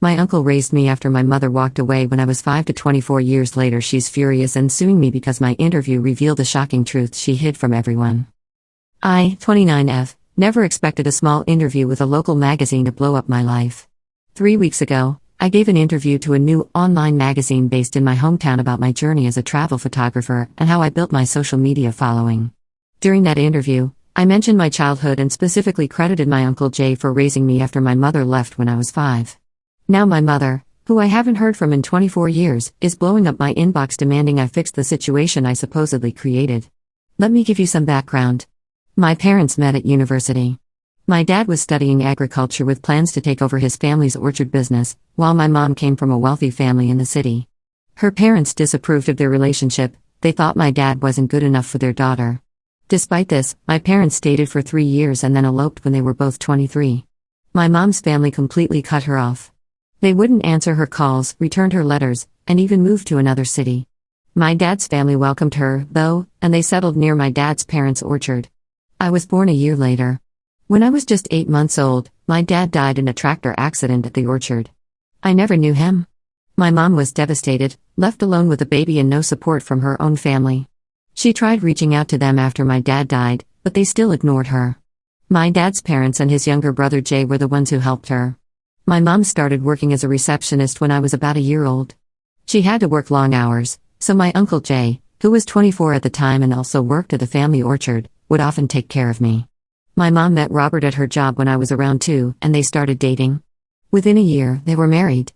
My uncle raised me after my mother walked away when I was 5 to 24 years later. She's furious and suing me because my interview revealed a shocking truth she hid from everyone. I, 29F, never expected a small interview with a local magazine to blow up my life. 3 weeks ago, I gave an interview to a new online magazine based in my hometown about my journey as a travel photographer and how I built my social media following. During that interview, I mentioned my childhood and specifically credited my Uncle Jay for raising me after my mother left when I was 5. Now my mother, who I haven't heard from in 24 years, is blowing up my inbox demanding I fix the situation I supposedly created. Let me give you some background. My parents met at university. My dad was studying agriculture with plans to take over his family's orchard business, while my mom came from a wealthy family in the city. Her parents disapproved of their relationship. They thought my dad wasn't good enough for their daughter. Despite this, my parents dated for 3 years and then eloped when they were both 23. My mom's family completely cut her off. They wouldn't answer her calls, returned her letters, and even moved to another city. My dad's family welcomed her, though, and they settled near my dad's parents' orchard. I was born a year later. When I was just 8 months old, my dad died in a tractor accident at the orchard. I never knew him. My mom was devastated, left alone with a baby and no support from her own family. She tried reaching out to them after my dad died, but they still ignored her. My dad's parents and his younger brother Jay were the ones who helped her. My mom started working as a receptionist when I was about a year old. She had to work long hours, so my Uncle Jay, who was 24 at the time and also worked at the family orchard, would often take care of me. My mom met Robert at her job when I was around 2, and they started dating. Within a year, they were married.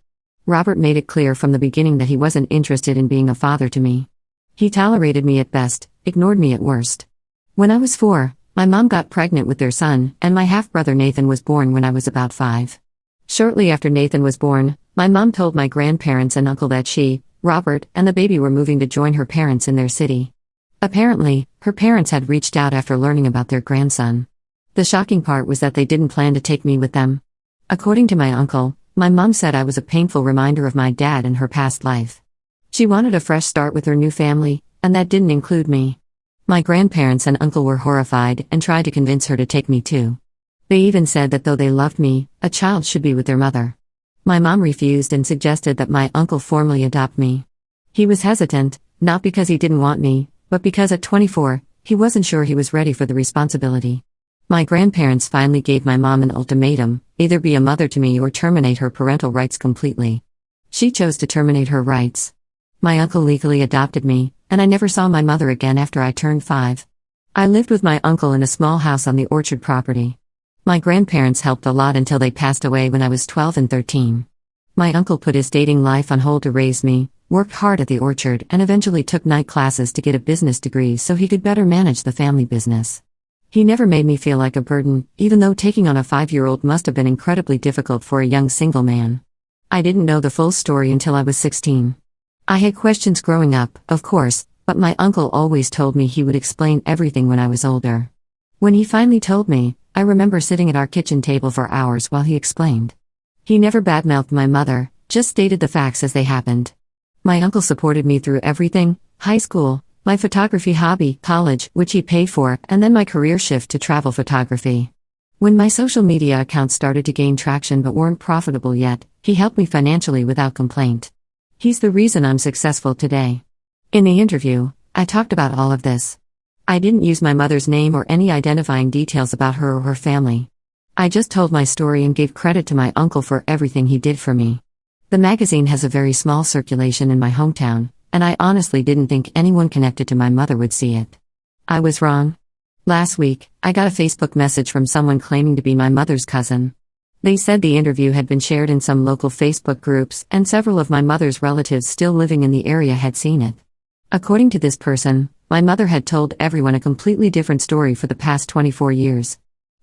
Robert made it clear from the beginning that he wasn't interested in being a father to me. He tolerated me at best, ignored me at worst. When I was 4, my mom got pregnant with their son, and my half-brother Nathan was born when I was about 5. Shortly after Nathan was born, my mom told my grandparents and uncle that she, Robert, and the baby were moving to join her parents in their city. Apparently, her parents had reached out after learning about their grandson. The shocking part was that they didn't plan to take me with them. According to my uncle, my mom said I was a painful reminder of my dad and her past life. She wanted a fresh start with her new family, and that didn't include me. My grandparents and uncle were horrified and tried to convince her to take me too. They even said that though they loved me, a child should be with their mother. My mom refused and suggested that my uncle formally adopt me. He was hesitant, not because he didn't want me, but because at 24, he wasn't sure he was ready for the responsibility. My grandparents finally gave my mom an ultimatum: either be a mother to me or terminate her parental rights completely. She chose to terminate her rights. My uncle legally adopted me, and I never saw my mother again after I turned 5. I lived with my uncle in a small house on the orchard property. My grandparents helped a lot until they passed away when I was 12 and 13. My uncle put his dating life on hold to raise me, worked hard at the orchard, and eventually took night classes to get a business degree so he could better manage the family business. He never made me feel like a burden, even though taking on a 5-year-old must have been incredibly difficult for a young single man. I didn't know the full story until I was 16. I had questions growing up, of course, but my uncle always told me he would explain everything when I was older. When he finally told me, I remember sitting at our kitchen table for hours while he explained. He never badmouthed my mother, just stated the facts as they happened. My uncle supported me through everything: high school, my photography hobby, college, which he paid for, and then my career shift to travel photography. When my social media accounts started to gain traction but weren't profitable yet, he helped me financially without complaint. He's the reason I'm successful today. In the interview, I talked about all of this. I didn't use my mother's name or any identifying details about her or her family. I just told my story and gave credit to my uncle for everything he did for me. The magazine has a very small circulation in my hometown, and I honestly didn't think anyone connected to my mother would see it. I was wrong. Last week, I got a Facebook message from someone claiming to be my mother's cousin. They said the interview had been shared in some local Facebook groups, and several of my mother's relatives still living in the area had seen it. According to this person, my mother had told everyone a completely different story for the past 24 years.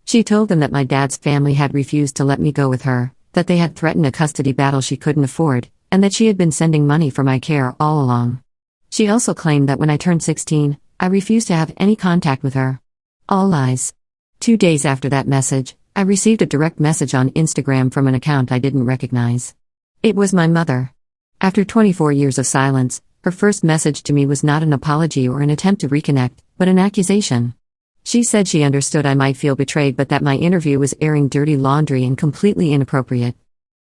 She told them that my dad's family had refused to let me go with her, that they had threatened a custody battle she couldn't afford, and that she had been sending money for my care all along. She also claimed that when I turned 16, I refused to have any contact with her. All lies. 2 days after that message, I received a direct message on Instagram from an account I didn't recognize. It was my mother. After 24 years of silence, her first message to me was not an apology or an attempt to reconnect, but an accusation. She said she understood I might feel betrayed but that my interview was airing dirty laundry and completely inappropriate.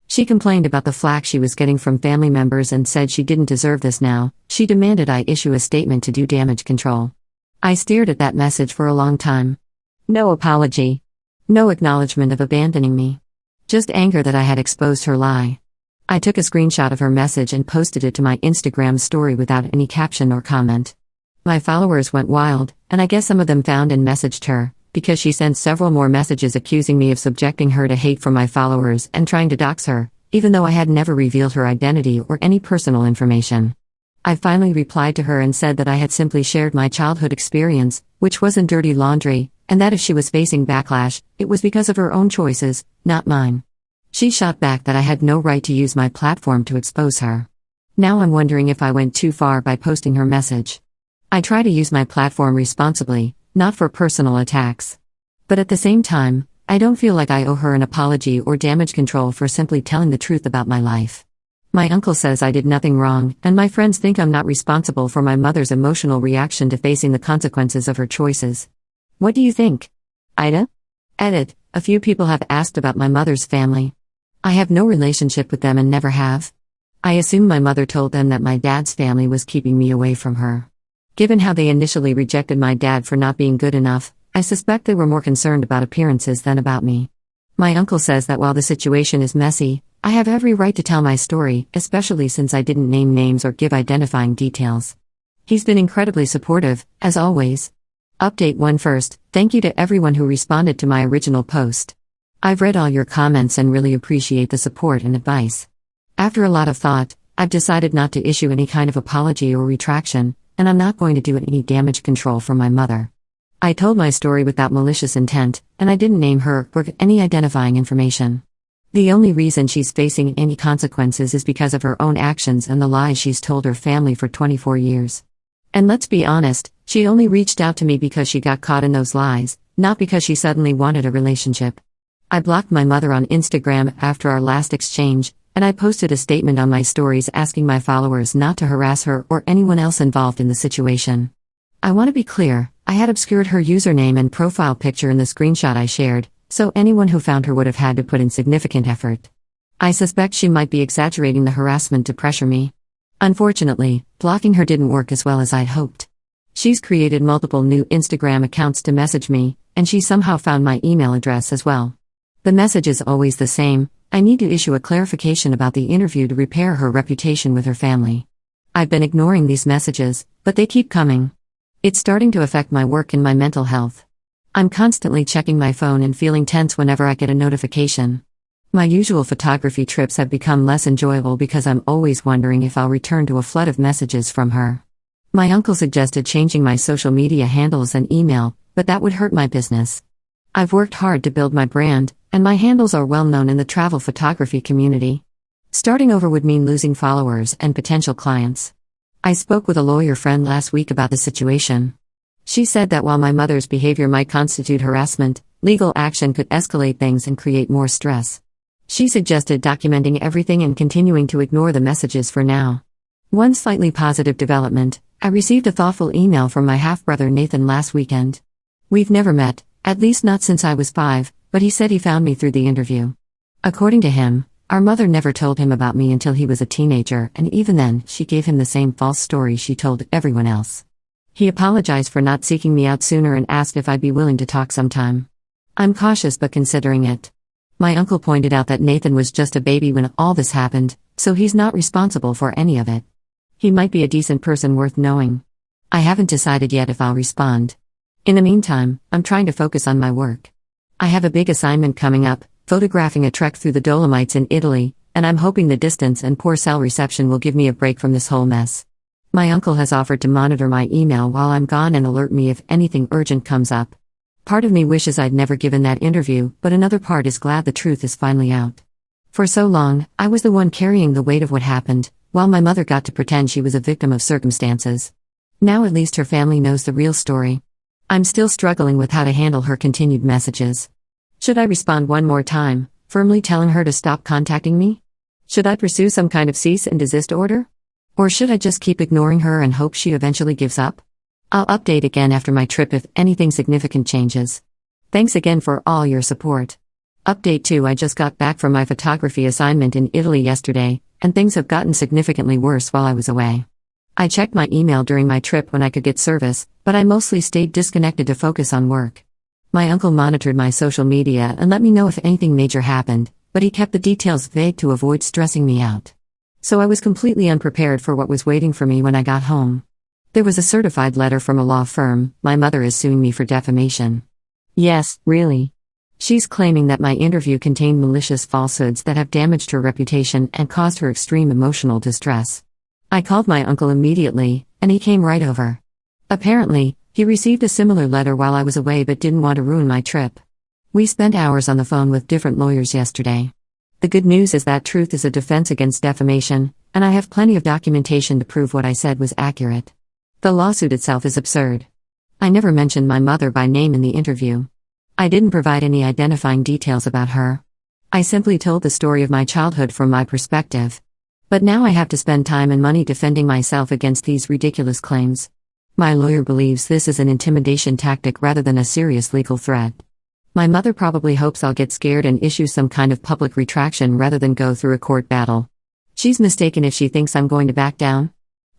She complained about the flack she was getting from family members and said she didn't deserve this now. She demanded I issue a statement to do damage control. I stared at that message for a long time. No apology. No acknowledgement of abandoning me. Just anger that I had exposed her lie. I took a screenshot of her message and posted it to my Instagram story without any caption or comment. My followers went wild, and I guess some of them found and messaged her, because she sent several more messages accusing me of subjecting her to hate from my followers and trying to dox her, even though I had never revealed her identity or any personal information. I finally replied to her and said that I had simply shared my childhood experience, which wasn't dirty laundry, and that if she was facing backlash, it was because of her own choices, not mine. She shot back that I had no right to use my platform to expose her. Now I'm wondering if I went too far by posting her message. I try to use my platform responsibly, not for personal attacks. But at the same time, I don't feel like I owe her an apology or damage control for simply telling the truth about my life. My uncle says I did nothing wrong, and my friends think I'm not responsible for my mother's emotional reaction to facing the consequences of her choices. What do you think? Ida? Edit. A few people have asked about my mother's family. I have no relationship with them and never have. I assume my mother told them that my dad's family was keeping me away from her. Given how they initially rejected my dad for not being good enough, I suspect they were more concerned about appearances than about me. My uncle says that while the situation is messy, I have every right to tell my story, especially since I didn't name names or give identifying details. He's been incredibly supportive, as always. Update 1 first, thank you to everyone who responded to my original post. I've read all your comments and really appreciate the support and advice. After a lot of thought, I've decided not to issue any kind of apology or retraction, and I'm not going to do any damage control for my mother. I told my story without malicious intent, and I didn't name her or any identifying information. The only reason she's facing any consequences is because of her own actions and the lies she's told her family for 24 years. And let's be honest, she only reached out to me because she got caught in those lies, not because she suddenly wanted a relationship. I blocked my mother on Instagram after our last exchange, and I posted a statement on my stories asking my followers not to harass her or anyone else involved in the situation. I want to be clear, I had obscured her username and profile picture in the screenshot I shared, so anyone who found her would have had to put in significant effort. I suspect she might be exaggerating the harassment to pressure me. Unfortunately, blocking her didn't work as well as I'd hoped. She's created multiple new Instagram accounts to message me, and she somehow found my email address as well. The message is always the same: I need to issue a clarification about the interview to repair her reputation with her family. I've been ignoring these messages, but they keep coming. It's starting to affect my work and my mental health. I'm constantly checking my phone and feeling tense whenever I get a notification. My usual photography trips have become less enjoyable because I'm always wondering if I'll return to a flood of messages from her. My uncle suggested changing my social media handles and email, but that would hurt my business. I've worked hard to build my brand, and my handles are well known in the travel photography community. Starting over would mean losing followers and potential clients. I spoke with a lawyer friend last week about the situation. She said that while my mother's behavior might constitute harassment, legal action could escalate things and create more stress. She suggested documenting everything and continuing to ignore the messages for now. One slightly positive development: I received a thoughtful email from my half-brother Nathan last weekend. We've never met, at least not since I was 5, but he said he found me through the interview. According to him, our mother never told him about me until he was a teenager, and even then, she gave him the same false story she told everyone else. He apologized for not seeking me out sooner and asked if I'd be willing to talk sometime. I'm cautious but considering it. My uncle pointed out that Nathan was just a baby when all this happened, so he's not responsible for any of it. He might be a decent person worth knowing. I haven't decided yet if I'll respond. In the meantime, I'm trying to focus on my work. I have a big assignment coming up, photographing a trek through the Dolomites in Italy, and I'm hoping the distance and poor cell reception will give me a break from this whole mess. My uncle has offered to monitor my email while I'm gone and alert me if anything urgent comes up. Part of me wishes I'd never given that interview, but another part is glad the truth is finally out. For so long, I was the one carrying the weight of what happened, while my mother got to pretend she was a victim of circumstances. Now at least her family knows the real story. I'm still struggling with how to handle her continued messages. Should I respond one more time, firmly telling her to stop contacting me? Should I pursue some kind of cease and desist order? Or should I just keep ignoring her and hope she eventually gives up? I'll update again after my trip if anything significant changes. Thanks again for all your support. Update 2: I just got back from my photography assignment in Italy yesterday, and things have gotten significantly worse while I was away. I checked my email during my trip when I could get service, but I mostly stayed disconnected to focus on work. My uncle monitored my social media and let me know if anything major happened, but he kept the details vague to avoid stressing me out. So I was completely unprepared for what was waiting for me when I got home. There was a certified letter from a law firm. My mother is suing me for defamation. Yes, really. She's claiming that my interview contained malicious falsehoods that have damaged her reputation and caused her extreme emotional distress. I called my uncle immediately, and he came right over. Apparently, he received a similar letter while I was away but didn't want to ruin my trip. We spent hours on the phone with different lawyers yesterday. The good news is that truth is a defense against defamation, and I have plenty of documentation to prove what I said was accurate. The lawsuit itself is absurd. I never mentioned my mother by name in the interview. I didn't provide any identifying details about her. I simply told the story of my childhood from my perspective. But now I have to spend time and money defending myself against these ridiculous claims. My lawyer believes this is an intimidation tactic rather than a serious legal threat. My mother probably hopes I'll get scared and issue some kind of public retraction rather than go through a court battle. She's mistaken if she thinks I'm going to back down.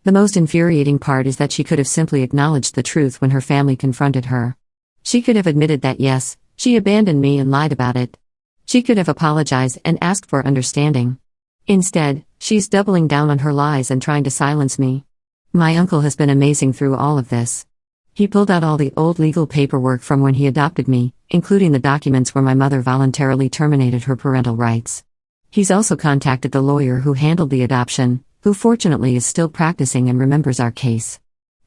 The most infuriating part is that she could have simply acknowledged the truth when her family confronted her. She could have admitted that yes, she abandoned me and lied about it. She could have apologized and asked for understanding. Instead, she's doubling down on her lies and trying to silence me. My uncle has been amazing through all of this. He pulled out all the old legal paperwork from when he adopted me, including the documents where my mother voluntarily terminated her parental rights. He's also contacted the lawyer who handled the adoption, who fortunately is still practicing and remembers our case.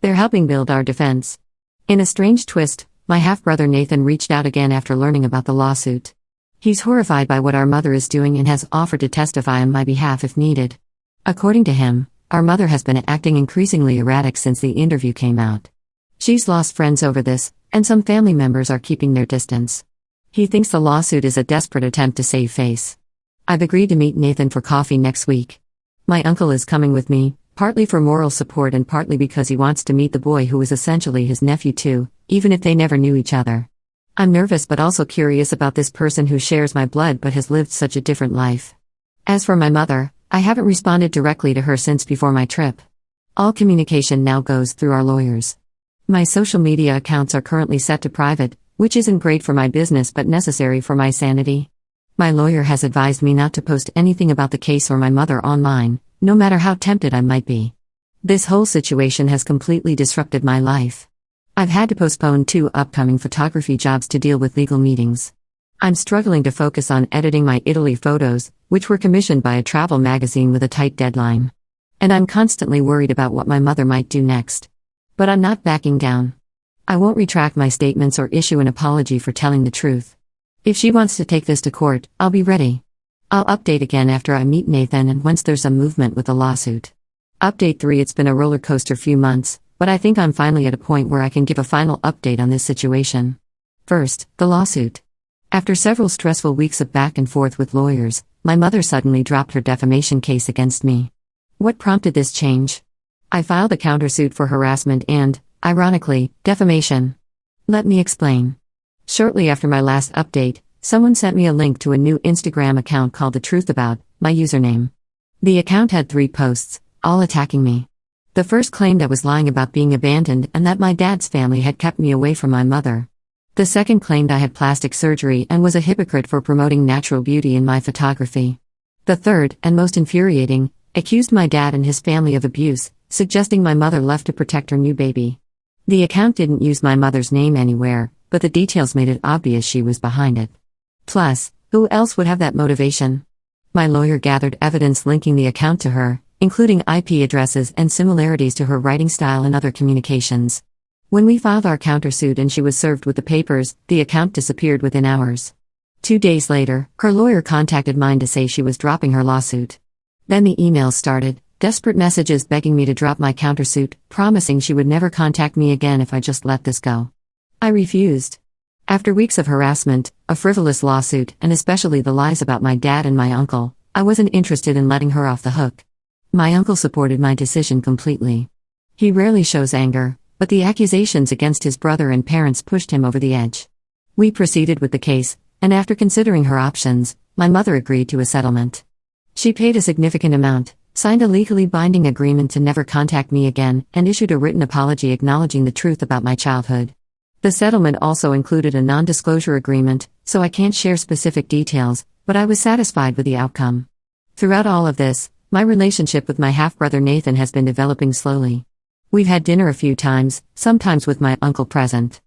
They're helping build our defense. In a strange twist, my half-brother Nathan reached out again after learning about the lawsuit. He's horrified by what our mother is doing and has offered to testify on my behalf if needed. According to him, our mother has been acting increasingly erratic since the interview came out. She's lost friends over this, and some family members are keeping their distance. He thinks the lawsuit is a desperate attempt to save face. I've agreed to meet Nathan for coffee next week. My uncle is coming with me, partly for moral support and partly because he wants to meet the boy who is essentially his nephew too, even if they never knew each other. I'm nervous but also curious about this person who shares my blood but has lived such a different life. As for my mother, I haven't responded directly to her since before my trip. All communication now goes through our lawyers. My social media accounts are currently set to private, which isn't great for my business but necessary for my sanity. My lawyer has advised me not to post anything about the case or my mother online, no matter how tempted I might be. This whole situation has completely disrupted my life. I've had to postpone 2 upcoming photography jobs to deal with legal meetings. I'm struggling to focus on editing my Italy photos, which were commissioned by a travel magazine with a tight deadline. And I'm constantly worried about what my mother might do next. But I'm not backing down. I won't retract my statements or issue an apology for telling the truth. If she wants to take this to court, I'll be ready. I'll update again after I meet Nathan and once there's some movement with the lawsuit. Update 3: It's been a roller coaster few months, but I think I'm finally at a point where I can give a final update on this situation. First, the lawsuit. After several stressful weeks of back and forth with lawyers, my mother suddenly dropped her defamation case against me. What prompted this change? I filed a countersuit for harassment and, ironically, defamation. Let me explain. Shortly after my last update, someone sent me a link to a new Instagram account called The Truth About, my username. The account had 3 posts, all attacking me. The first claimed I was lying about being abandoned and that my dad's family had kept me away from my mother. The second claimed I had plastic surgery and was a hypocrite for promoting natural beauty in my photography. The third, and most infuriating, accused my dad and his family of abuse, suggesting my mother left to protect her new baby. The account didn't use my mother's name anywhere, but the details made it obvious she was behind it. Plus, who else would have that motivation? My lawyer gathered evidence linking the account to her, including IP addresses and similarities to her writing style and other communications. When we filed our countersuit and she was served with the papers, the account disappeared within hours. 2 days later, her lawyer contacted mine to say she was dropping her lawsuit. Then the emails started, desperate messages begging me to drop my countersuit, promising she would never contact me again if I just let this go. I refused. After weeks of harassment, a frivolous lawsuit, and especially the lies about my dad and my uncle, I wasn't interested in letting her off the hook. My uncle supported my decision completely. He rarely shows anger, but the accusations against his brother and parents pushed him over the edge. We proceeded with the case, and after considering her options, my mother agreed to a settlement. She paid a significant amount, signed a legally binding agreement to never contact me again, and issued a written apology acknowledging the truth about my childhood. The settlement also included a non-disclosure agreement, so I can't share specific details, but I was satisfied with the outcome. Throughout all of this, my relationship with my half-brother Nathan has been developing slowly. We've had dinner a few times, sometimes with my uncle present.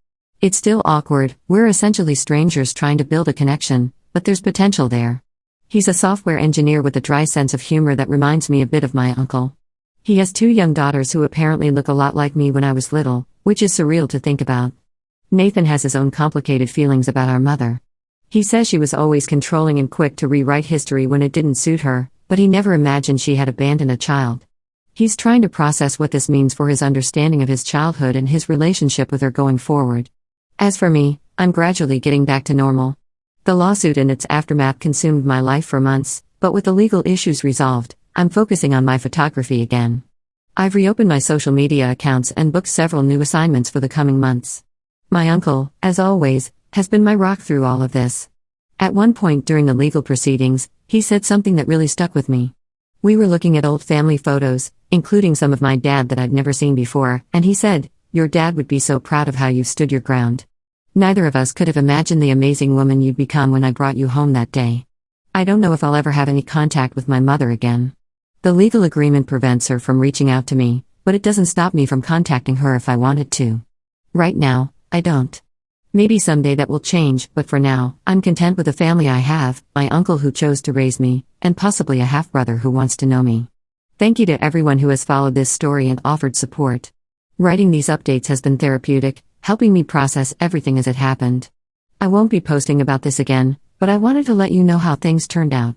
It's still awkward, we're essentially strangers trying to build a connection, but there's potential there. He's a software engineer with a dry sense of humor that reminds me a bit of my uncle. He has 2 young daughters who apparently look a lot like me when I was little, which is surreal to think about. Nathan has his own complicated feelings about our mother. He says she was always controlling and quick to rewrite history when it didn't suit her, but he never imagined she had abandoned a child. He's trying to process what this means for his understanding of his childhood and his relationship with her going forward. As for me, I'm gradually getting back to normal. The lawsuit and its aftermath consumed my life for months, but with the legal issues resolved, I'm focusing on my photography again. I've reopened my social media accounts and booked several new assignments for the coming months. My uncle, as always, has been my rock through all of this. At one point during the legal proceedings, he said something that really stuck with me. We were looking at old family photos, including some of my dad that I'd never seen before, and he said, "Your dad would be so proud of how you stood your ground. Neither of us could have imagined the amazing woman you'd become when I brought you home that day." I don't know if I'll ever have any contact with my mother again. The legal agreement prevents her from reaching out to me, but it doesn't stop me from contacting her if I wanted to. Right now, I don't. Maybe someday that will change, but for now, I'm content with the family I have, my uncle who chose to raise me, and possibly a half-brother who wants to know me. Thank you to everyone who has followed this story and offered support. Writing these updates has been therapeutic, helping me process everything as it happened. I won't be posting about this again, but I wanted to let you know how things turned out.